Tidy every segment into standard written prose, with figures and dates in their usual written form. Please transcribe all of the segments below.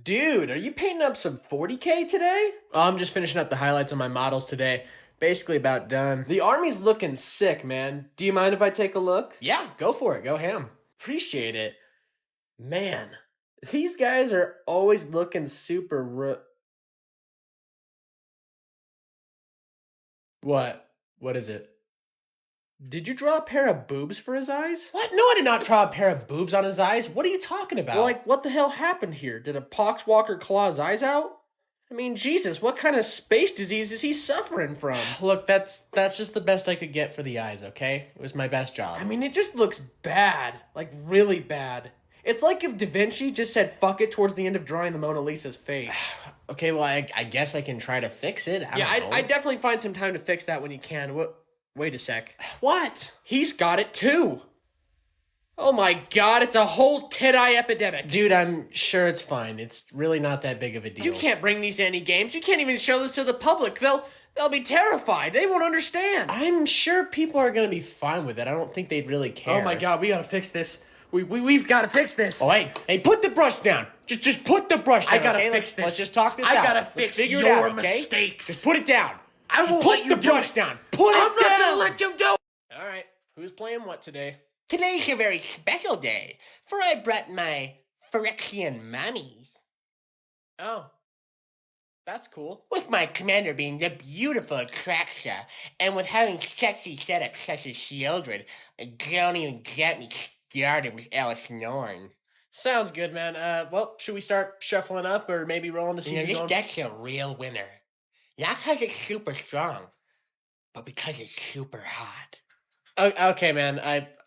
Dude, are you painting up some 40K today? Oh, I'm just finishing up the highlights on my models today. Basically about done. The army's looking sick, man. Do you mind if I take a look? Yeah, go for it. Go ham. Appreciate it. Man, these guys are always looking What? What is it? Did you draw a pair of boobs for his eyes? What? No, I did not draw a pair of boobs on his eyes. What are you talking about? Well, what the hell happened here? Did a poxwalker claw his eyes out? I mean, Jesus, what kind of space disease is he suffering from? Look, that's just the best I could get for the eyes, okay? It was my best job. I mean, it just looks bad. Like, really bad. It's like if Da Vinci just said fuck it towards the end of drawing the Mona Lisa's face. Okay, well, I guess I can try to fix it. I definitely find some time to fix that when you can. Wait a sec. What? He's got it too. Oh my god, it's a whole tit-eye epidemic. Dude, I'm sure it's fine. It's really not that big of a deal. You can't bring these to any games. You can't even show this to the public. They'll be terrified. They won't understand. I'm sure people are gonna be fine with it. I don't think they'd really care. Oh my god, we gotta fix this. We've got to fix this. Oh, hey, put the brush down. Just put the brush down. I gotta okay? fix this. Let's just talk this out. I gotta Let's fix figure your it out, okay? mistakes. Just put it down. I won't just put let you the do brush it. down. Put I'm it down. not gonna let you do it. All right, who's playing what today? Today's a very special day, for I brought my Phyrexian mummies. Oh, that's cool. With my commander being the beautiful Atraxa, and with having sexy setups such as children, don't even get me started with Alice Norn. Sounds good, man. Well, should we start shuffling up or maybe rolling to see You know, who's this going? deck's a real winner. Not because it's super strong, but because it's super hot. Okay, man.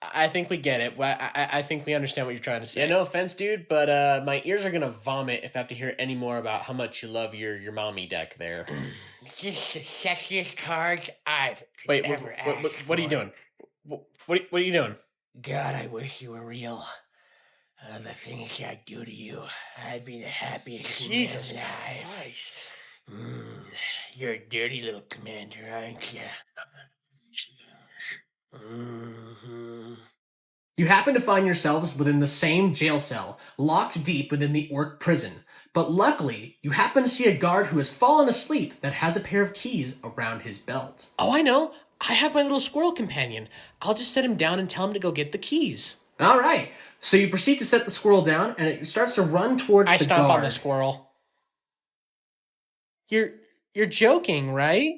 I think we get it. I think we understand what you're trying to say. Yeah, no offense, dude, but my ears are gonna vomit if I have to hear any more about how much you love your mommy deck there. Just the sexiest cards I've Wait, ever asked what are you for. doing? What are you doing? God, I wish you were real. The things I do to you, I'd be the happiest Jesus man alive. Christ. You're a dirty little commander, aren't you? Mm-hmm. You happen to find yourselves within the same jail cell, locked deep within the orc prison. But luckily, you happen to see a guard who has fallen asleep that has a pair of keys around his belt. Oh, I know. I have my little squirrel companion. I'll just set him down and tell him to go get the keys. All right. So you proceed to set the squirrel down, and it starts to run towards I the stomp guard. on the squirrel. You're joking, right?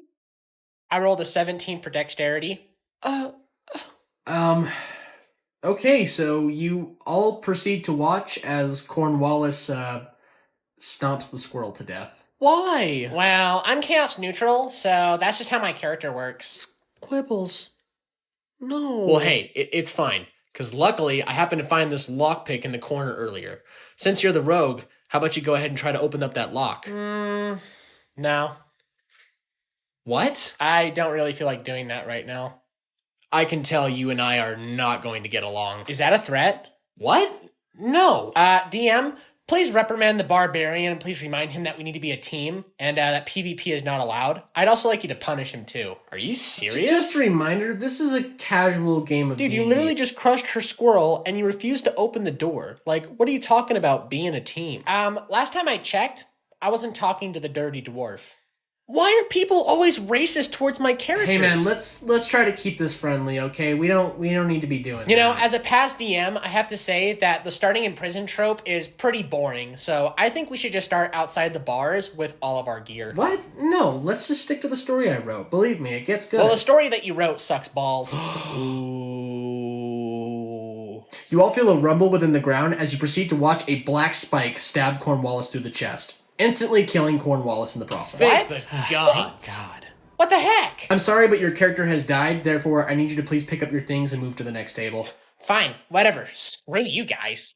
I rolled a 17 for dexterity. Okay, so you all proceed to watch as Cornwallis stomps the squirrel to death. Why? Well, I'm chaos neutral, so that's just how my character works. Quibbles. No. Well, hey, it's fine, because luckily I happened to find this lockpick in the corner earlier. Since you're the rogue, how about you go ahead and try to open up that lock? No. What? I don't really feel like doing that right now. I can tell you and I are not going to get along. Is that a threat? What? No. DM, please reprimand the barbarian and please remind him that we need to be a team and that PvP is not allowed. I'd also like you to punish him too. Are you serious? Just a reminder, this is a casual game of Dude, you D&D. literally just crushed her squirrel and you refused to open the door. Like, what are you talking about being a team? Last time I checked, I wasn't talking to the dirty dwarf. Why are people always racist towards my characters? Hey man, let's try to keep this friendly, okay? We don't need to be doing You know, that. as a past DM, I have to say that the starting in prison trope is pretty boring. So I think we should just start outside the bars with all of our gear. What? No, let's just stick to the story I wrote. Believe me, it gets good. Well, the story that you wrote sucks balls. Ooh. You all feel a rumble within the ground as you proceed to watch a black spike stab Cornwallis through the chest, instantly killing Cornwallis in the process. What? Thank the gods. God. What the heck? I'm sorry, but your character has died, therefore I need you to please pick up your things and move to the next table. Fine, whatever. Screw you guys.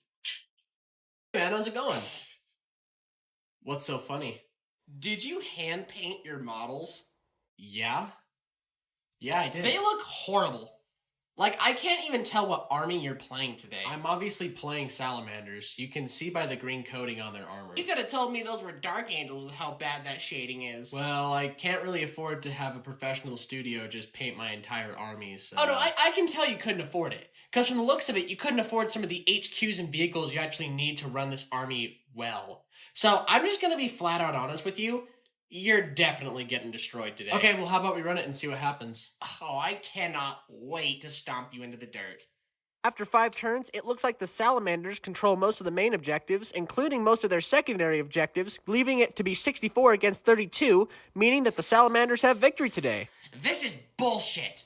Man, how's it going? What's so funny? Did you hand paint your models? Yeah? Yeah, I did. They look horrible. Like, I can't even tell what army you're playing today. I'm obviously playing salamanders. You can see by the green coating on their armor. You could have told me those were dark angels with how bad that shading is. Well, I can't really afford to have a professional studio just paint my entire army, so... Oh no, I can tell you couldn't afford it. Because from the looks of it, you couldn't afford some of the HQs and vehicles you actually need to run this army well. So I'm just gonna be flat out honest with you. You're definitely getting destroyed today. Okay, well, how about we run it and see what happens? Oh, I cannot wait to stomp you into the dirt. After 5 turns, it looks like the salamanders control most of the main objectives, including most of their secondary objectives, leaving it to be 64 against 32, meaning that the salamanders have victory today. This is bullshit.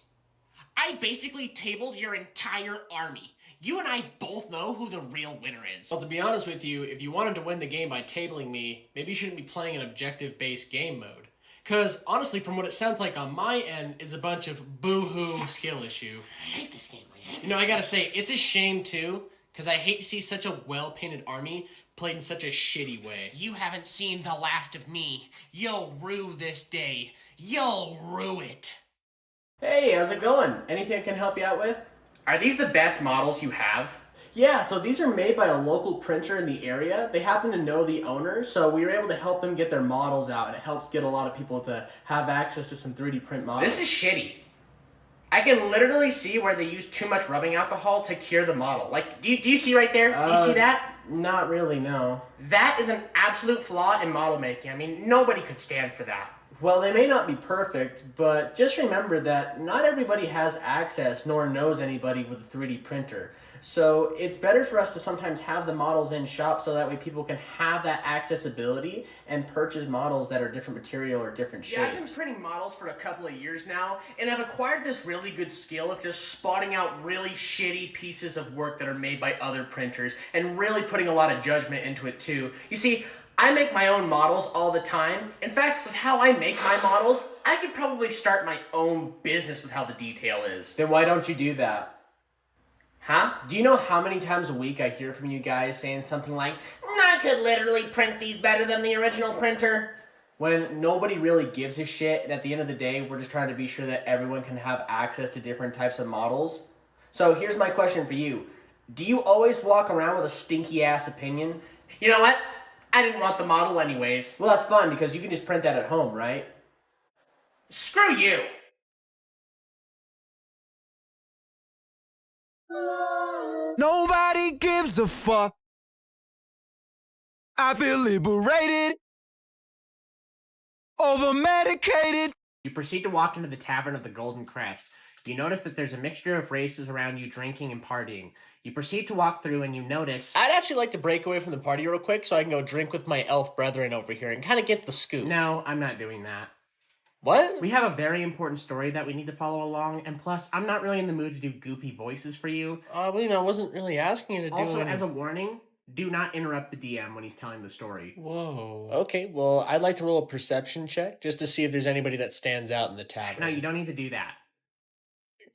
I basically tabled your entire army. You and I both know who the real winner is. Well, to be honest with you, if you wanted to win the game by tabling me, maybe you shouldn't be playing an objective-based game mode. Because, honestly, from what it sounds like on my end, is a bunch of boo-hoo skill issue. I hate this game. You know, I gotta say, it's a shame, too, because I hate to see such a well-painted army played in such a shitty way. You haven't seen the last of me. You'll rue this day. You'll rue it. Hey, how's it going? Anything I can help you out with? Are these the best models you have? Yeah, so these are made by a local printer in the area. They happen to know the owner, so we were able to help them get their models out, and it helps get a lot of people to have access to some 3D print models. This is shitty. I can literally see where they use too much rubbing alcohol to cure the model. Like, do you see right there? Do you see that? Not really, no. That is an absolute flaw in model making. I mean, nobody could stand for that. Well, they may not be perfect, but just remember that not everybody has access nor knows anybody with a 3D printer. So it's better for us to sometimes have the models in shop so that way people can have that accessibility and purchase models that are different material or different shapes. Yeah, I've been printing models for a couple of years now, and I've acquired this really good skill of just spotting out really shitty pieces of work that are made by other printers and really putting a lot of judgment into it too. You see, I make my own models all the time. In fact, with how I make my models, I could probably start my own business with how the detail is. Then why don't you do that? Huh? Do you know how many times a week I hear from you guys saying something like, I could literally print these better than the original printer. when nobody really gives a shit, and at the end of the day, we're just trying to be sure that everyone can have access to different types of models? So here's my question for you. Do you always walk around with a stinky ass opinion? You know what? I didn't want the model anyways. Well, that's fine because you can just print that at home, right? Screw you. Nobody gives a fuck. I feel liberated, over medicated. You proceed to walk into the Tavern of the Golden Crest. You notice that there's a mixture of races around you drinking and partying. You proceed to walk through and you notice... I'd actually like to break away from the party real quick so I can go drink with my elf brethren over here and kind of get the scoop. No, I'm not doing that. What? We have a very important story that we need to follow along, and plus, I'm not really in the mood to do goofy voices for you. Well, I wasn't really asking you to do Also, any... as a warning, do not interrupt the DM when he's telling the story. Whoa. Okay, well, I'd like to roll a perception check just to see if there's anybody that stands out in the tavern. No, you don't need to do that.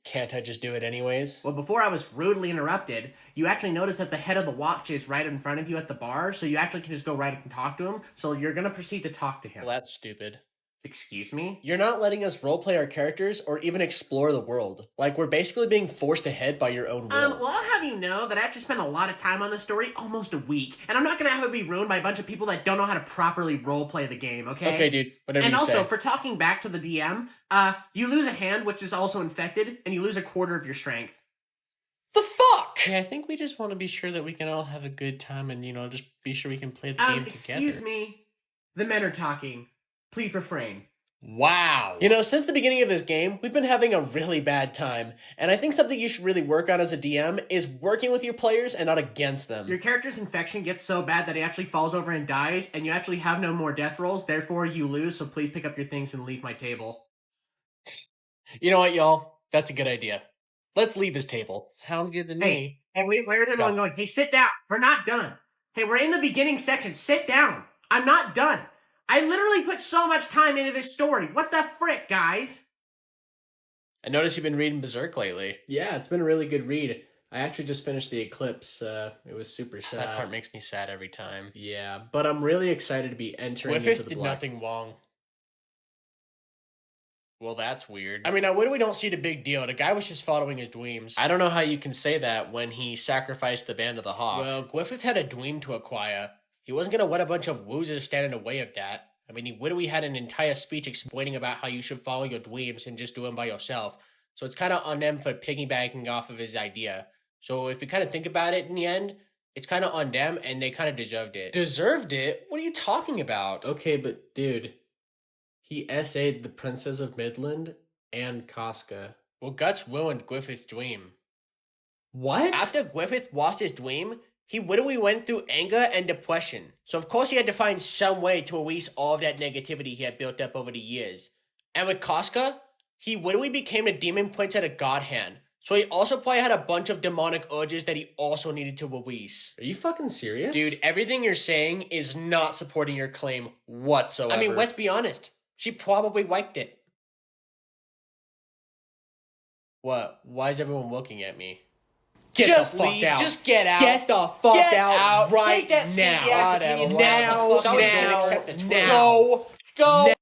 Can't I just do it anyways? Well, before I was rudely interrupted, you actually noticed that the head of the watch is right in front of you at the bar, so you actually can just go right up and talk to him, so you're gonna proceed to talk to him. Well, that's stupid. Excuse me? You're not letting us roleplay our characters or even explore the world. Like, we're basically being forced ahead by your own will. Well, I'll have you know that I actually spent a lot of time on this story, almost a week, and I'm not gonna have it be ruined by a bunch of people that don't know how to properly roleplay the game, okay? Okay, dude, whatever And you also, say. for talking back to the DM, you lose a hand, which is also infected, and you lose a quarter of your strength. The fuck? Yeah, I think we just want to be sure that we can all have a good time and, just be sure we can play the game together. Excuse me. The men are talking. Please refrain. Wow. Since the beginning of this game, we've been having a really bad time. And I think something you should really work on as a DM is working with your players and not against them. Your character's infection gets so bad that he actually falls over and dies, and you actually have no more death rolls, therefore you lose, so please pick up your things and leave my table. You know what, y'all? That's a good idea. Let's leave his table. Sounds good to me. Hey, where's everyone going? Hey, sit down. We're not done. Hey, we're in the beginning section. Sit down. I'm not done. I literally put so much time into this story. What the frick, guys? I noticed you've been reading Berserk lately. Yeah, it's been a really good read. I actually just finished The Eclipse. It was super sad. That part makes me sad every time. Yeah, but I'm really excited to be entering into Griffith the did Black... nothing wrong. Well, that's weird. I mean, now Widowy don't see the big deal. The guy was just following his dreams. I don't know how you can say that when he sacrificed the Band of the Hawk. Well, Griffith had a dream to acquire. He wasn't gonna let a bunch of losers stand in the way of that. I mean, Widowy had an entire speech explaining about how you should follow your dreams and just do them by yourself. So it's kind of on them for piggybacking off of his idea. So if you kind of think about it in the end, it's kind of on them, and they kind of deserved it. Deserved it? What are you talking about? Okay, but dude, he SA'd the Princess of Midland and Casca. Well, Guts ruined Griffith's dream. What? After Griffith lost his dream, he literally went through anger and depression. So of course he had to find some way to release all of that negativity he had built up over the years. And with Casca, he literally became the demon prince at a god hand. So he also probably had a bunch of demonic urges that he also needed to release. Are you fucking serious? Dude, everything you're saying is not supporting your claim whatsoever. I mean, let's be honest. She probably liked it. What? Why is everyone looking at me? Get just the fuck leave. out. Just get out. Get the fuck Get out out. right Take that stinky now. ass opinion Now, back. Someone don't accept the now, truth. now. Go.